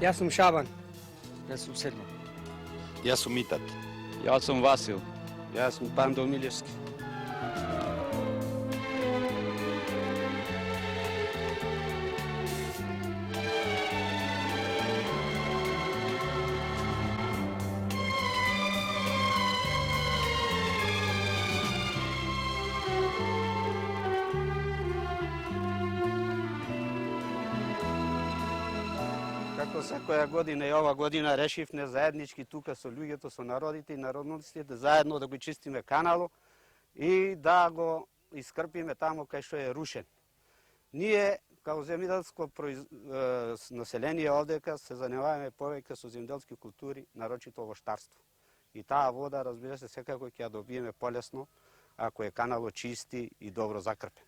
Јас сум Шабан. Јас сум Седмо. Јас сум Митат. Јас сум Васил. Јас сум Пандо Милевски. Како секоја година и ова година решивме заеднички тука со луѓето, со народите и народностите, заедно да го чистиме каналот и да го искрпиме тамо кај што е рушен. Ние, како земјоделско население овдека, се занимаваме повеќе со земјоделски култури, нарочито овоштарство. И таа вода, разбира се, секако ќе ја добиеме полесно, ако е каналот чисти и добро закрпен.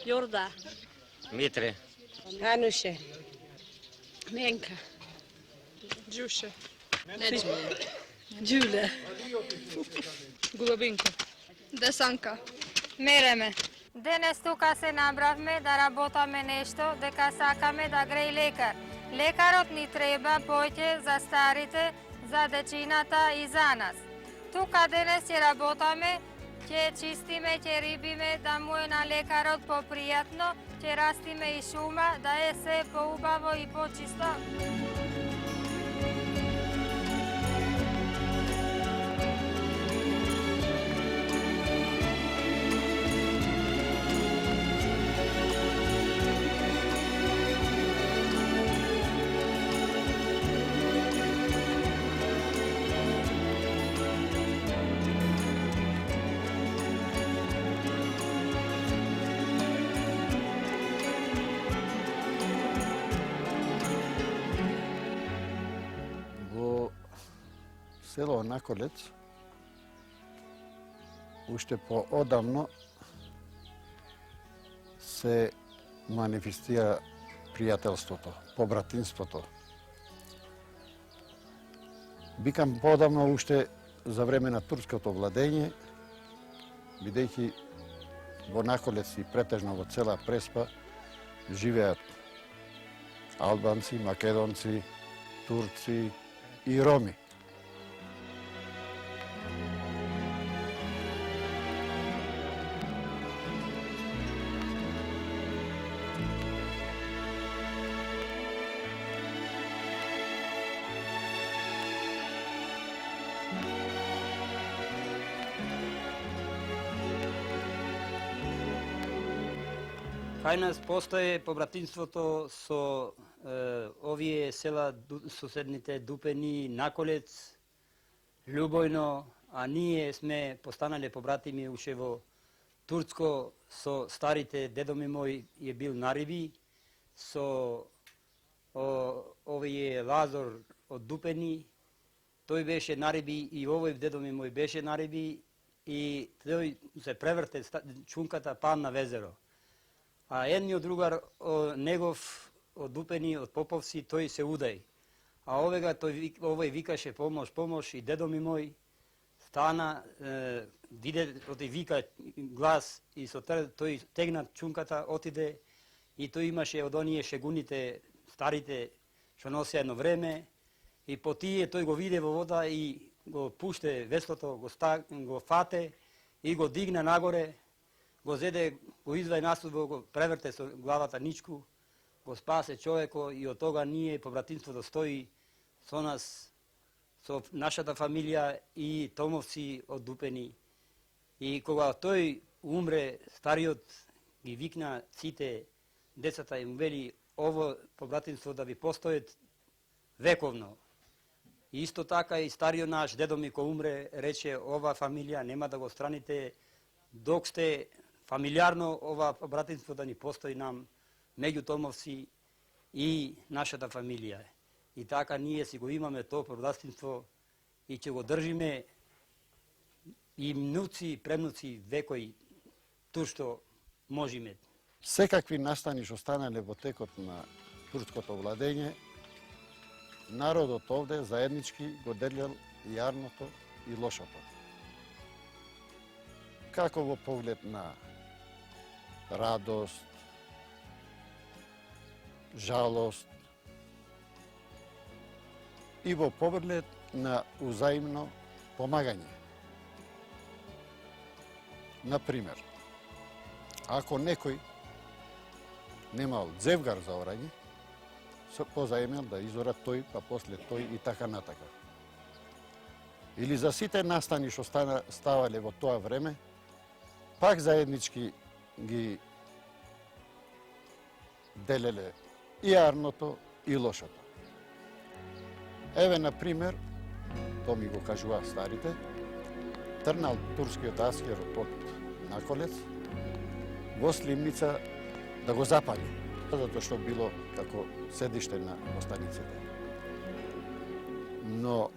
Јорда, Митре. Ануше, Менка, Джуше, Джуле, Гулабинка, Десанка. Мереме. Денес тука се набравме да работаме нешто, дека сакаме да греј лекар. Лекарот ни треба поќе за старите, за дечината и за нас. Тука денес ќе работаме, ќе чистиме, ќе рибиме, да му е на лекарот попријатно, ќе растиме и шума, да е се поубаво и почисто. Село Наколец, уште поодамно се манифестира пријателството, побратинството. Викам поодамно уште за време на турското владење, бидејќи во Наколец и претежно во цела Преспа живеат албанци, македонци, турци и роми. Кај нас постои побратинството со овие села соседните Дупени, Наколец, Љубојно, а ние сме постанале побратими уште во Турско со старите. Дедо ми мој е бил на риби, со овие Лазор од Дупени, тој беше на риби и овој дедо ми мој беше на риби и тој се преврте чунката падна везеро. А едниот другар негов од Дупени, од Поповци, тој се удај. А овој викаше помош, помош и дедо ми мој стана, виде, вика глас и со тој тегна чунката, отиде и тој имаше од оние шегуните старите што носеа едно време и по тие тој го виде во вода и го пуште веслото, го фате и го дигне нагоре, го зеде, го извај насува, го преверте со главата ничку, го спасе човеко и од тога ние побратимството стои со нас, со нашата фамилија и томовци одупени. И кога тој умре, стариот ги викна сите децата и му вели ово побратимство да ви постојат вековно. И исто така и стариот наш дедо ми кој умре рече ова фамилија нема да го страните док сте фамилиарно ова побратимство да ни постои нам меѓу томовци и нашата фамилија. И така ние си го имаме тоа побратимство и ќе го држиме и внуци, премнуци, векои, ту што можеме. Секакви настани што станале во текот на турското владење, народот овде заеднички го делел јарното и лошото. Како во поглед на радост, жалост и во поглед на узаимно помагање. Например, ако некој немал дзевгар за орање, позаемел да изора тој, па после тој и така натака. Или за сите настани што ставале во тоа време, пак заеднички ги делеле и јарното и лошото. Еве, например, тоа ми го кажува старите, трнал турскиот аскер од Наколец во Сливница да го запали, затоа што било како седиште на останиците. Но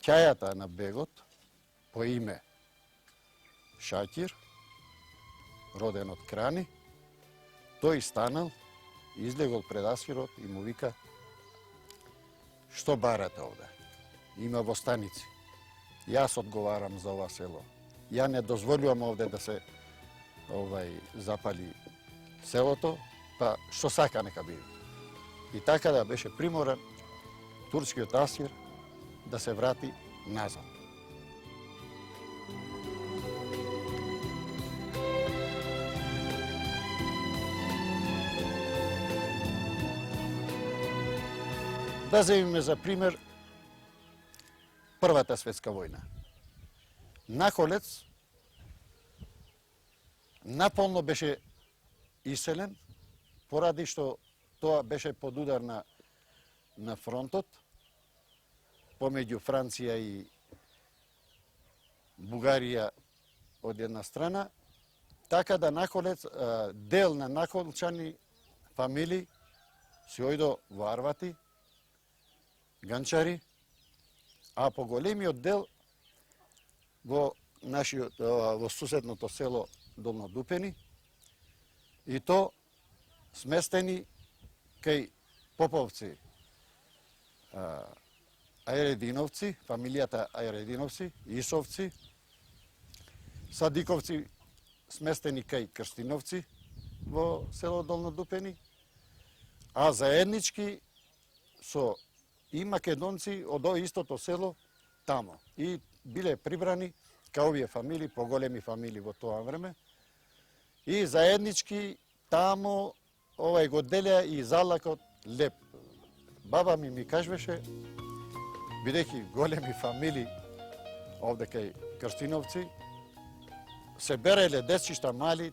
ќајата на бегот по име Шакир, роден од Крани, тој станал, излегол пред аскерот и му вика: што барате овде? Има во станици. Јас одговарам за ова село. Ја не дозволувам овде да се запали селото, па што сака нека биде. И така да беше приморан турскиот аскер да се врати назад. Да земиме за пример Првата светска војна. Наколец наполно беше иселен, поради што тоа беше под удар на фронтот помеѓу Франција и Бугарија од една страна, така да Наколец, дел на наколчани фамилии се ојдо во Арвати, Ганчари, а поголемиот дел во суседното село Долно Дупени, и то сместени кај Поповци, Ајрединовци, фамилијата Ајрединовци, Исовци, Садиковци сместени кај Крстиновци во село Долно Дупени, а заеднички со и македонци од истото село тамо. И биле прибрани кај овие фамилии, поголеми фамилии во тоа време. И заеднички тамо го делеа и залакот леп. Баба ми кажуваше, бидејќи големи фамилии овде кај Крстиновци, се береле дечишта мали,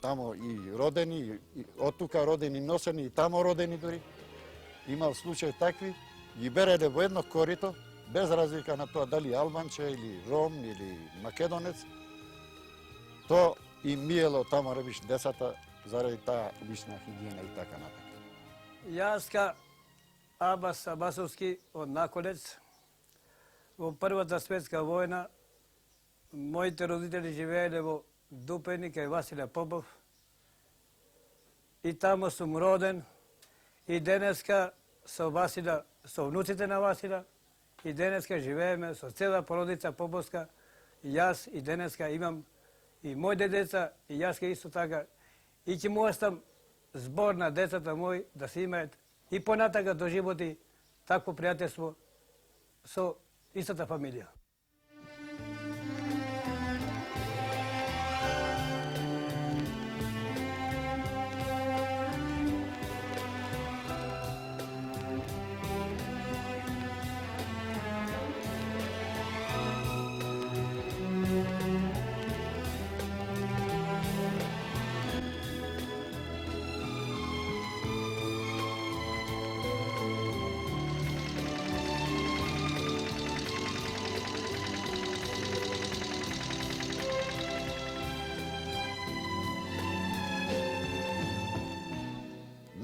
тамо и родени, и од тука родени, носени, и тамо родени дури. Имал случај такви, ги береле во едно корито, без разлика на тоа дали албанче или ром или македонец, то им миело тамо ребиш децата заради таа лична хигиена и така натака. Јаска Абас Абасовски од Наколец. Во Првата светска војна моите родители живееле во Дупени кај Василе Попов. И тамо сум роден и денеска со Васила, со внуците на Васила, и денеска живееме со цела породица Поповска. И јас и денеска имам и моите деца, и јас исто така. И ќе му остам збор на децата мои да се имаат и понатака до животи такво пријателство со истата фамилија.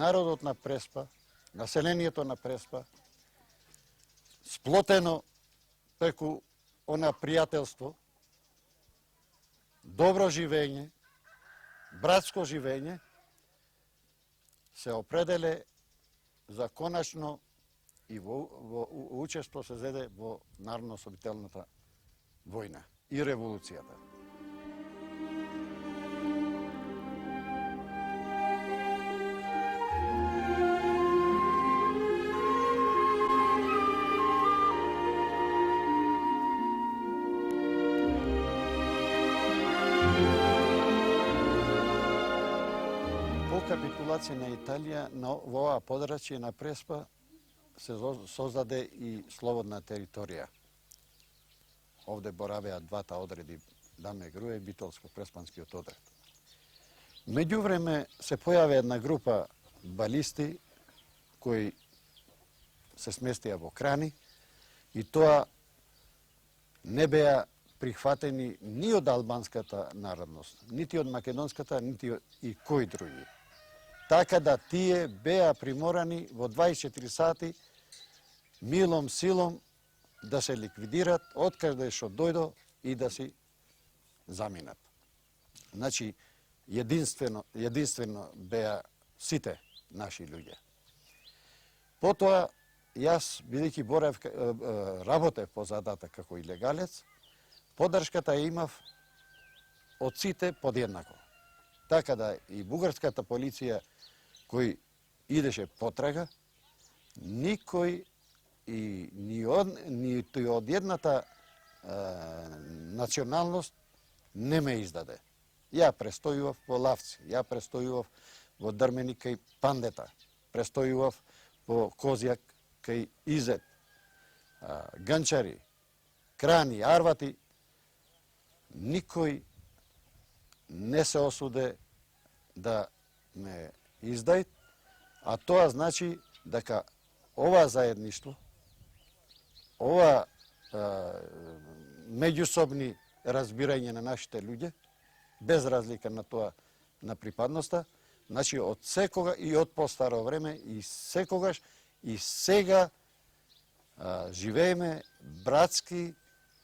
Народот на Преспа, населението на Преспа, сплотено преку она пријателство, добро живење, братско живење, се определе за конечно и во учество се зеде во Народно-освободителната војна и револуцијата. По капитулација на Италија во оваа подрачје на Преспа се создаде и слободна територија. Овде боравеа двата одреди Даме Груе и Битолско-Преспанскиот одред. Меѓувреме се појави една група балисти кои се сместија во Крани и тоа не беа прихватени ни од албанската народност, нити од македонската, нити и кои други. Така да тие беа приморани во 24 сати милом силом да се ликвидират од каде што дојдо и да си заминат. Значи, единствено беа сите наши луѓе. Потоа, јас, бидејќи работев по задаток како илегалец, поддршката ја имав од сите подjedнако. Така да и бугарската полиција кој идеше потрага, никој и нито од едната националност не ме издаде. Ја престојував во Лавци, ја престојував во Дрмени кај Пандета, престојував во Козјак кај Изет, Ганчари, Крани, Арвати. Никој не се осуде да ме издај, а тоа значи дека ова заедништво, ова меѓусобни разбирање на нашите луѓе, без разлика на тоа на припадноста, значи од секога и од постаро време и секогаш и сега живееме братски,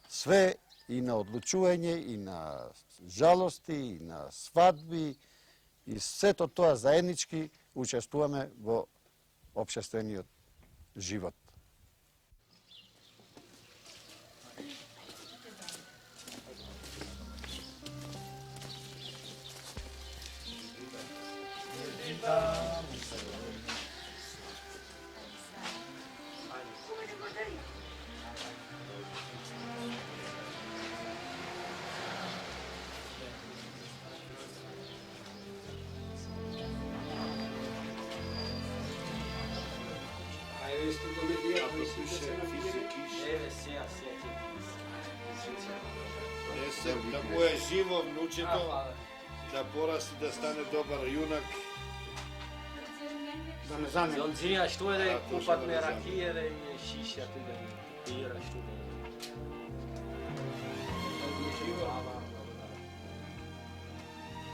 све и на одлучување, и на жалости, и на свадби, и сето тоа заеднички учествуваме во општествениот живот. Да му е живо внучето, да порасти, да стане добар јунак. Да не замени. Зонција, што е да купат ме ракије, да им е шиша, да им пира, што да им.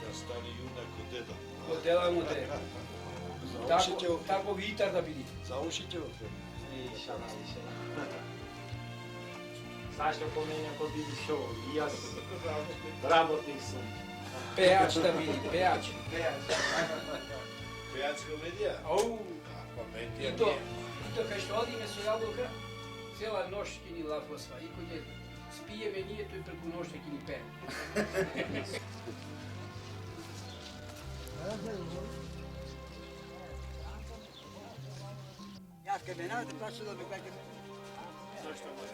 Да стане јунак од деда. Од деда му те. Тако витар да биди. За ушите од тебе. Зашто по мене ако биди шо, и јас работник сум. Пеач да биди, пеач. Пеач комедија? Ау! Комедија И то кај што одиме со јаблока, цела нощ ќе ни лафосва. И кој спиеме ние, тој преку нощ ќе ни пее. Јас ке менавате, прашо да ме кај ке менавате. Зашто ме?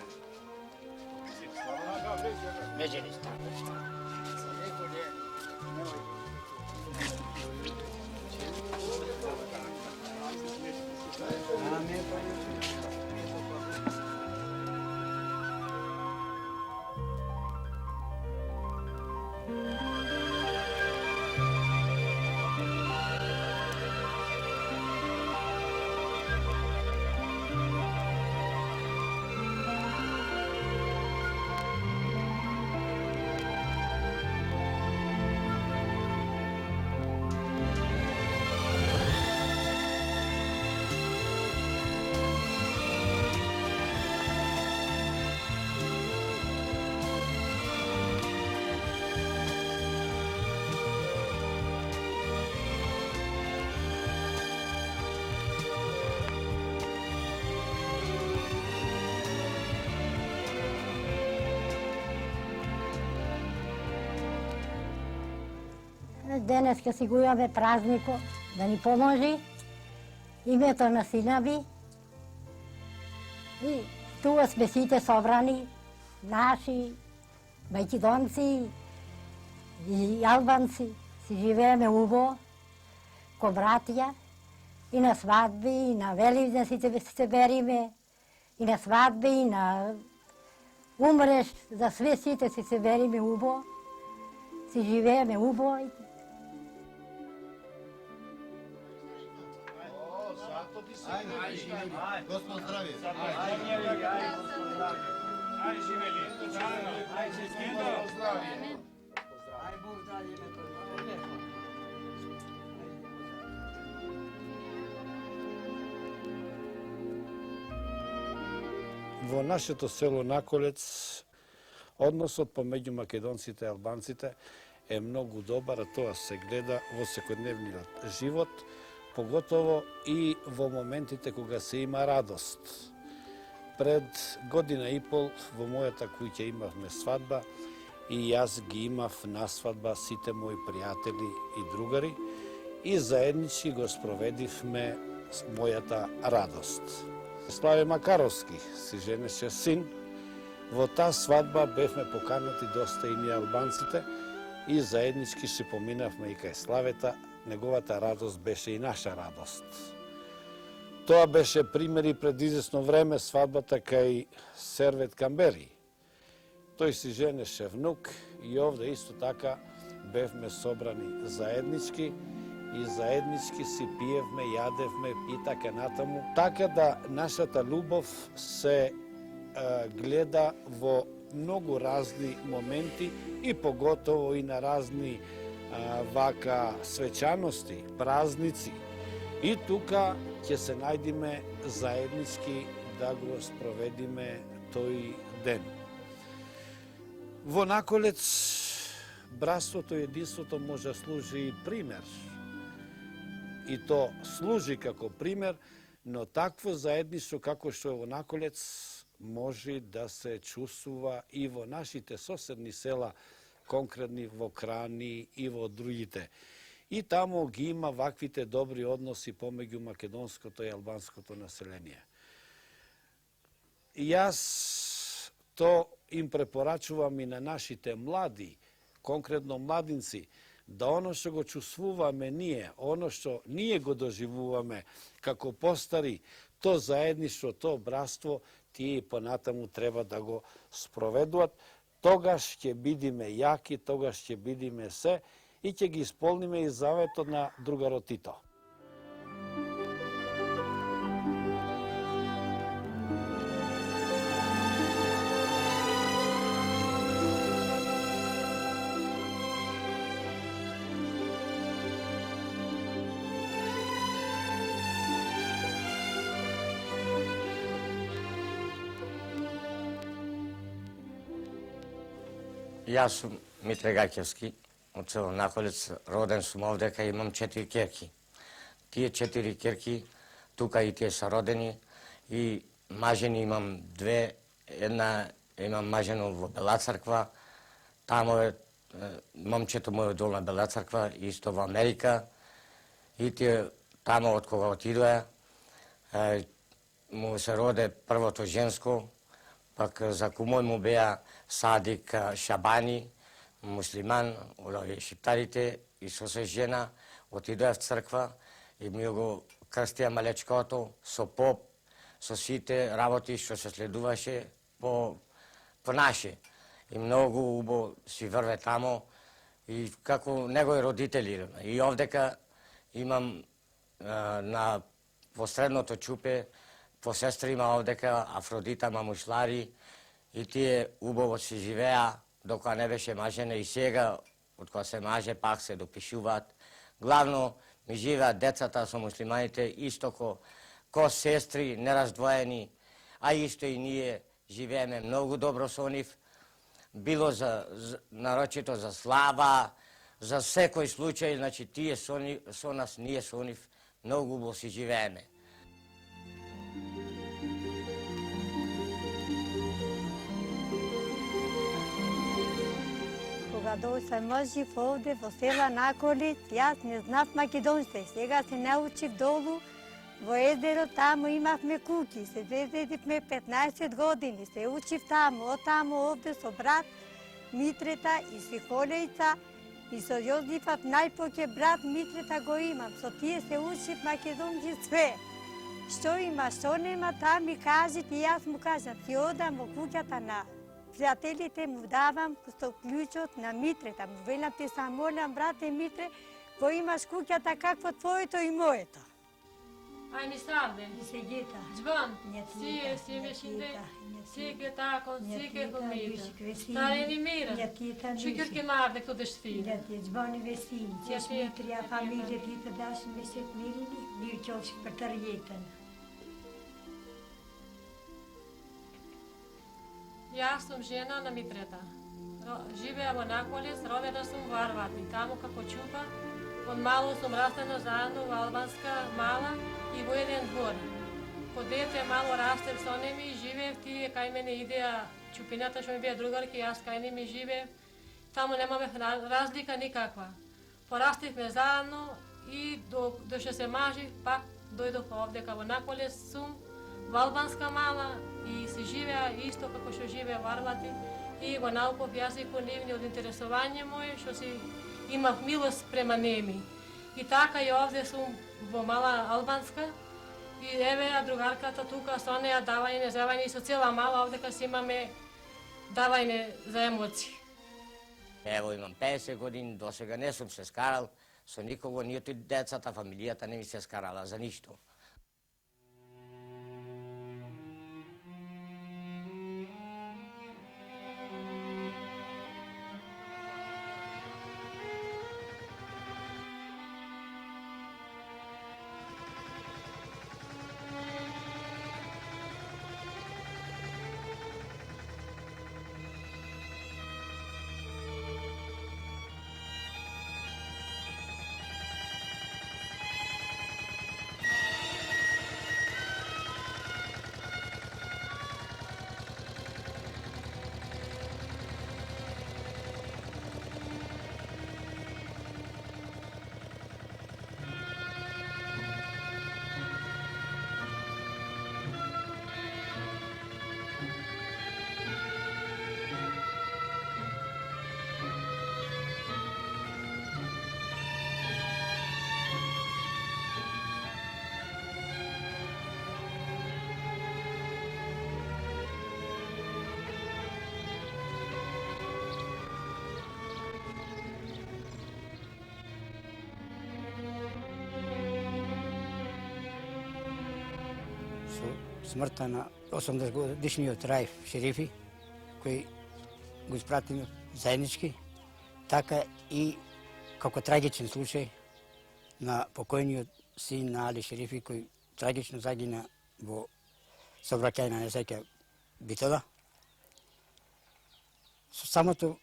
Денеска си го имаме празнико, да ни поможи името на сина ми. И тука сме сите собрани, наши, македонци и албанци. Си живееме убаво, ко братја, и на свадби, и на Великден си се бериме, и на свадби, и на умреш, за све сите си се бериме убаво, си живееме убаво. Господ здравие. Во нашето село Наколец, односот помеѓу македонците и албанците е многу добар, а тоа се гледа во секојдневниот живот, поготово и во моментите кога се има радост. Пред година и пол во мојата куќа имавме свадба и јас ги имав на свадба сите мои пријатели и другари и заеднички го спроведивме мојата радост. Славе Макаровски си женеше син. Во таа свадба бевме поканати доста и ние албанците и заеднички си поминавме и кај Славета. Неговата радост беше и наша радост. Тоа беше пример и пред известно време свадбата кај Сервет Камбери. Тој си женеше внук и овде исто така бевме собрани заеднички и заеднички си пиевме, јадевме и така натаму. Така да нашата љубов се гледа во многу разни моменти и поготово и на разни вака свечаности, празници. И тука ќе се најдиме заеднички да го спроведиме тој ден. Во Наколец братството и единството може да служи и пример. И то служи како пример, но такво заедништво како што е во Наколец може да се чувствува и во нашите соседни села, конкретни во Крани и во другите. И таму ги има ваквите добри односи помеѓу македонското и албанското население. Јас то им препорачувам и на нашите млади, конкретно младинци, да оно што го чувствуваме ние, оно што ние го доживуваме како постари, то заедништво, то братство, тие и понатаму треба да го спроведуваат. Тогаш ќе бидиме јаки, тогаш ќе бидиме се и ќе ги исполниме и заветот на другарот Тито. Јас сум Митре Гаќевски, од село Наколец, роден сум овдека, имам 4 ќерки. Тие 4 ќерки, тука и тие се родени, и мажени имам 2, една имам мажено во Бела црква, тамо е момчето моје долна Бела црква, исто во Америка, и тие тамо од кога отидоа, му се роде првото женско, Пак за кумој му беа Садик Шабани, муслиман, од шиптарите, и со се жена отидоа в црква и ми го крстија малечкото со поп, со сите работи што се следуваше по наше. И многу убаво си врве тамо и како негови родители. И овдека имам на посредното чупе по сестри има овдека Афродита Мамушлари и тие убаво си живеа докога не беше мажена и сега од кога се маже пак се допишуваат. Главно ми живеат децата со муслиманите исто ко сестри нераздвоени, а исто и ние живееме многу добро со нив. Било нарочито за слава, за секој случај, значи тие со нас, ние со нив многу убаво си живееме. Кога дојсам мажив овде во села Наколиц, јас не знав македонски. Сега се научив долу во езеро, таму имавме куќи. Се зезедивме 15 години, се учив таму, од таму овде со брат Митрета и Сихолејца и со Јозифов најпоќе брат Митрета го имам. Со тие се учив македонски све. Што има, што нема, та ми кажете и јас му кажам. Си одам во куќата на пријателите, му давам со клучот на Митрета. Му велам, ти се молам, брате Митре, го имаш куќата какво твоето и моето. Ai mi sarde, Segeta. Zvan, si me shinde, si ke takon, si ke comida. Stare ni mira. Që kërë ke marrë dhe këto dështëfire? Ja ti zbani vesinë, që është Mitria, familje ti të dashën me shetë mirini, mirë qofsh për të rjetën. Ja sam žena na Mitreta. Живеа во Наколец, родена сум во Арвати, таму како чупа. Од мало сум растена заедно во Албанска мала и во еден двор. По дете мало растев со ними, живеев тие кај мене идеа чупината што ми беа другарки, јас кај ними живеев. Таму немаме разлика никаква. Порастивме заедно и до што се мажив, пак дојдов овдека во Наколец сум, во Албанска мала и се живеа исто како што живеа во Арвати и го науков јазикот нивни од интересување моје, што си имав милост према неми. И така и овде сум во мала Албанска и еве другарката тука со неа давање, завање и со цела мала овдека си имаме давање за емоции. Ево имам 50 години, до сега не сум се скарал со никого, нито и децата, фамилијата не ми се скарала за ништо. Смртта на 80-годишниот Раиф Шерифи, кој го испратиме заеднички, така и како трагичен случај на покојниот син на Али Шерифи, кој трагично загина во сообраќај на несреќа Битола. Со самото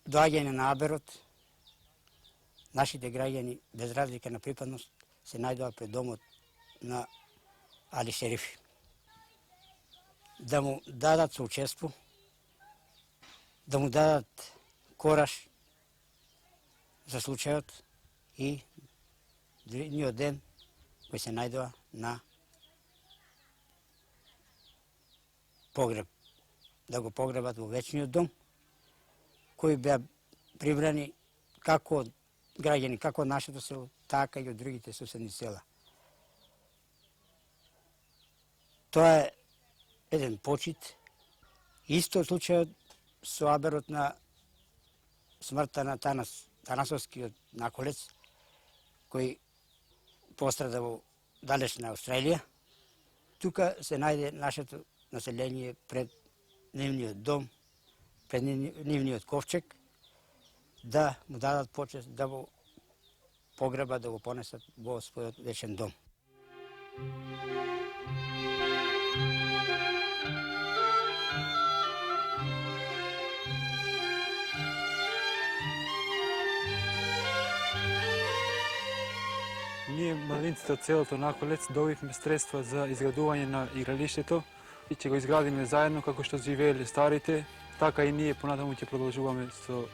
доаѓање на Аберот, нашите граѓани, без разлика на припадност, се најдоа пред домот на Али Шерифи. Да му дадат соучество, да му дадат кораж за случајот и едниот ден кој се најдоа на погреб, да го погребат во вечниот дом, кои беа прибрани како од граѓани, како од нашето село, така и од другите соседни села. Тоа е еден почит. Исто случајот со аберот на смртта на Танасовскиот наколец, кој пострада во далечна Австралија. Тука се најде нашето население пред нивниот дом, пред нивниот ковчег, да му дадат почест, да го погребат, да го понесат во својот вечен дом. Ние, младинците од селото Наколец, добивме средства за изградување на игралиштето и ќе го изградиме заедно како што живееле старите, така и ние понатаму ќе продолжуваме со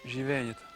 живењето.